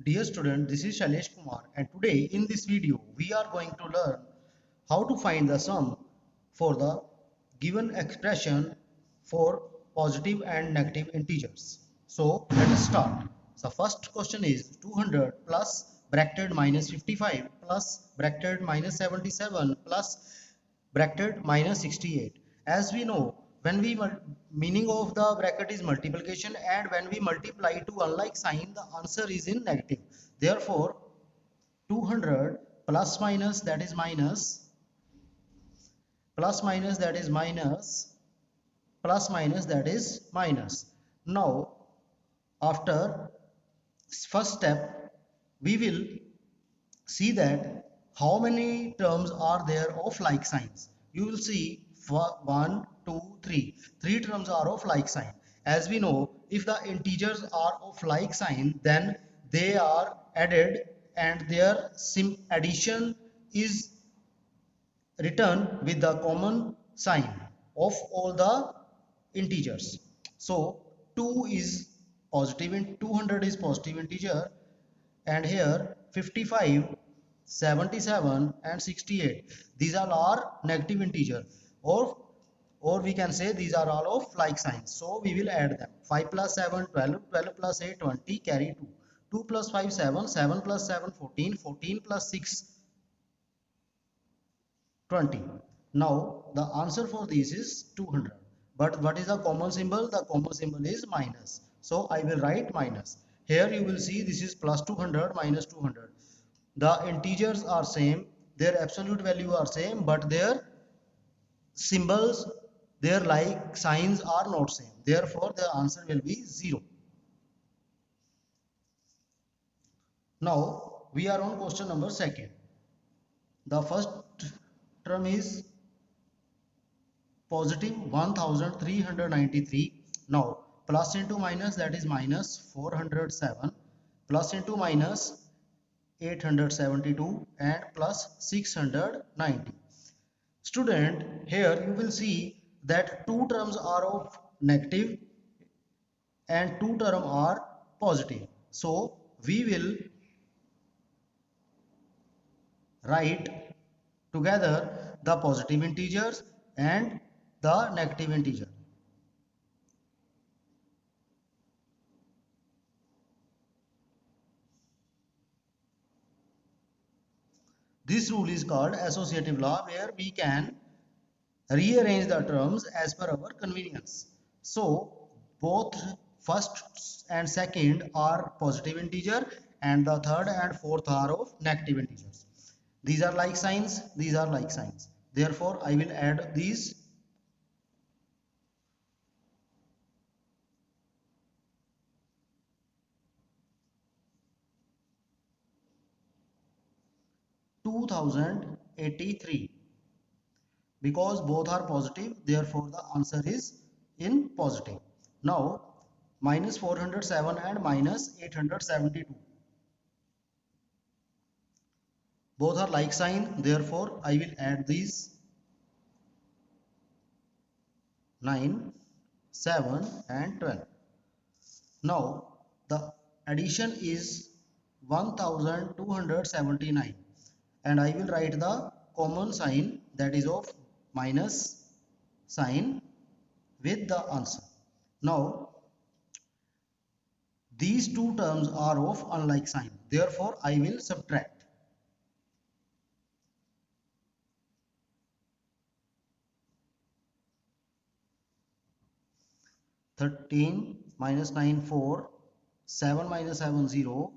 Dear student, this is Shailesh Kumar, and today in this video we are going to learn how to find the sum for the given expression for positive and negative integers. So let us start. The first question is 200 plus bracket minus 55 plus bracket minus 77 plus bracket minus 68. As we know, when we meaning of the bracket is multiplication, and when we multiply to unlike sign, the answer is in negative. Therefore 200 plus minus, that is minus, plus minus, that is minus, plus minus, that is minus. Now after first step, we will see that how many terms are there of like signs. You will see 1, 2, 3. Three terms are of like sign. As we know, if the integers are of like sign, then they are added and their addition is written with the common sign of all the integers. So 2 is positive, in 200 is positive integer, and here 55, 77 and 68, these are all negative integer, or we can say these are all of like signs. So we will add them. 5 plus 7 12, 12 plus 8 20, carry 2, 2 plus 5 7, 7 plus 7 14, 14 plus 6 20. Now the answer for this is 200. But what is the common symbol? The common symbol is minus. So I will write minus. Here you will see this is plus 200 minus 200. The integers are same, their absolute value are same, but their symbols, their like signs are not same. Therefore the answer will be 0. Now we are on question number second. The first term is positive 1393. Now plus into minus, that is minus 407, plus into minus 872 and plus 690. Student, here you will see that two terms are of negative and two terms are positive. So we will write together the positive integers and the negative integer. This rule is called associative law, where we can rearrange the terms as per our convenience. So both first and second are positive integer, and the third and fourth are of negative integers. These are like signs, these are like signs. Therefore I will add these. 2083. Because both are positive, therefore the answer is in positive. Now minus 407 and minus 872, both are like sign, therefore I will add these 9, 7 and 12. Now the addition is 1279, and I will write the common sign, that is of minus sign, with the answer. Now these two terms are of unlike sign, therefore I will subtract. 13 minus 9 4, 7 minus 7 0,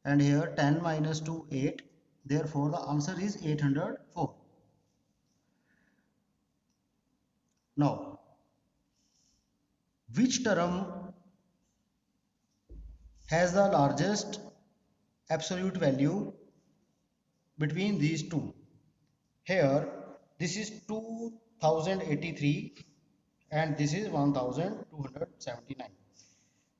and here 10 minus 2 8, therefore the answer is 804. Now which term has the largest absolute value between these two? Here this is 2083 and this is 1279.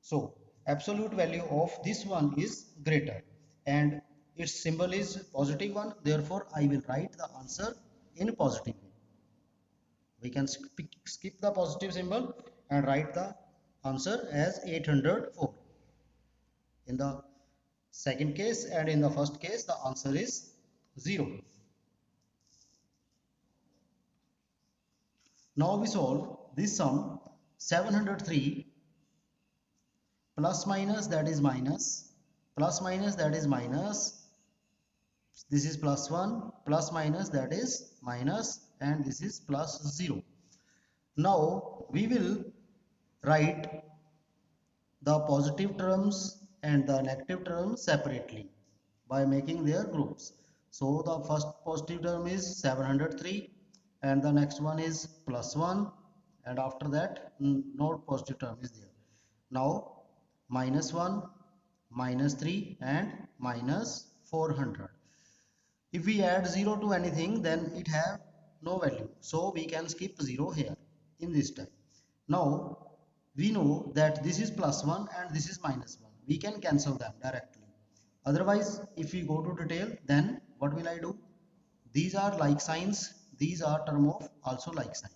So absolute value of this one is greater and its symbol is positive one, therefore I will write the answer in positive way. We can skip the positive symbol and write the answer as 804. In the second case, and in the first case the answer is 0. Now we solve this sum. 703 plus minus, that is minus, plus minus, that is minus, this is plus 1, plus minus, that is minus, and this is plus 0. Now we will write the positive terms and the negative terms separately by making their groups. So the first positive term is 703 and the next one is plus 1, and after that no positive term is there. Now minus 1, minus 3 and minus 400. If we add 0 to anything, then it have no value, so we can skip 0 here in this type. Now we know that this is plus 1 and this is minus 1. We can cancel them directly. Otherwise, if we go to detail, then what will I do? These are like signs, these are term of also like sign.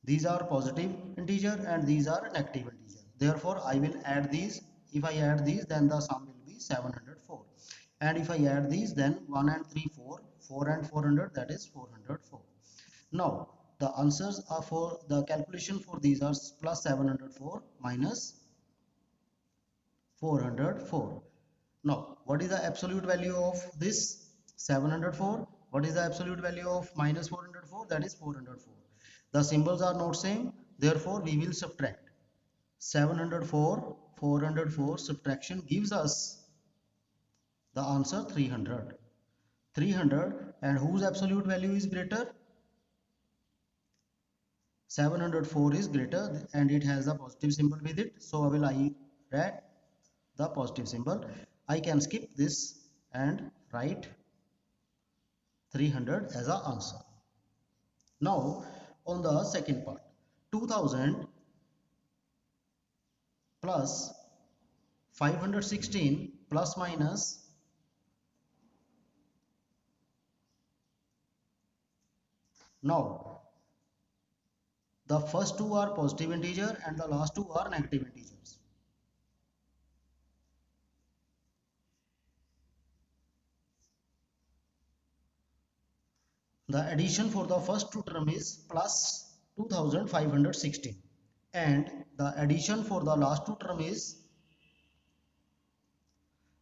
These are positive integer and these are negative integer. Therefore, I will add these. If I add these, then the sum will be 704. And if I add these, then 1 and 3, 4, 4 and 400, that is 404. Now, the answers are for the calculation for these are plus 704 minus 404. Now, what is the absolute value of this 704? What is the absolute value of minus 404? That is 404. The symbols are not same, therefore we will subtract. 704, 404 subtraction gives us the answer 300. 300, and whose absolute value is greater? 704 is greater and it has a positive symbol with it, so I will write the positive symbol. I can skip this and write 300 as our answer. Now on the second part, 2000 plus 516 plus minus now the first two are positive integer and the last two are negative integers. The addition for the first two term is plus 2516 and the addition for the last two term is.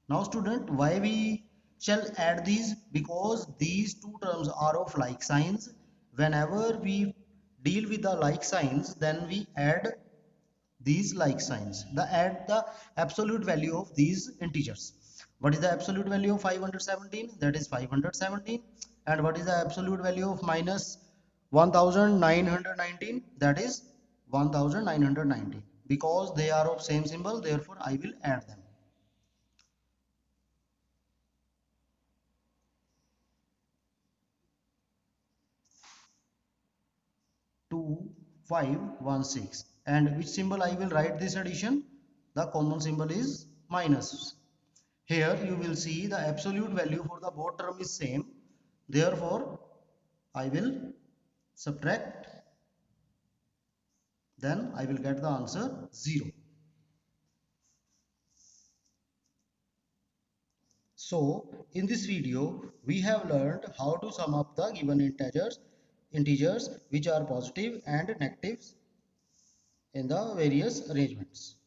Now student, why we shall add these? Because these two terms are of like signs. Whenever we deal with the like signs, then we add these like signs. Add the absolute value of these integers. What is the absolute value of 517? That is 517. And what is the absolute value of minus 1919? That is 1919. Because they are of same symbol, therefore I will add them. 2516. And which symbol I will write this addition? The common symbol is minus. Here you will see the absolute value for the both term is same. Therefore, I will subtract. Then I will get the answer 0. So in this video, we have learned how to sum up the given integers which are positive and negatives in the various arrangements.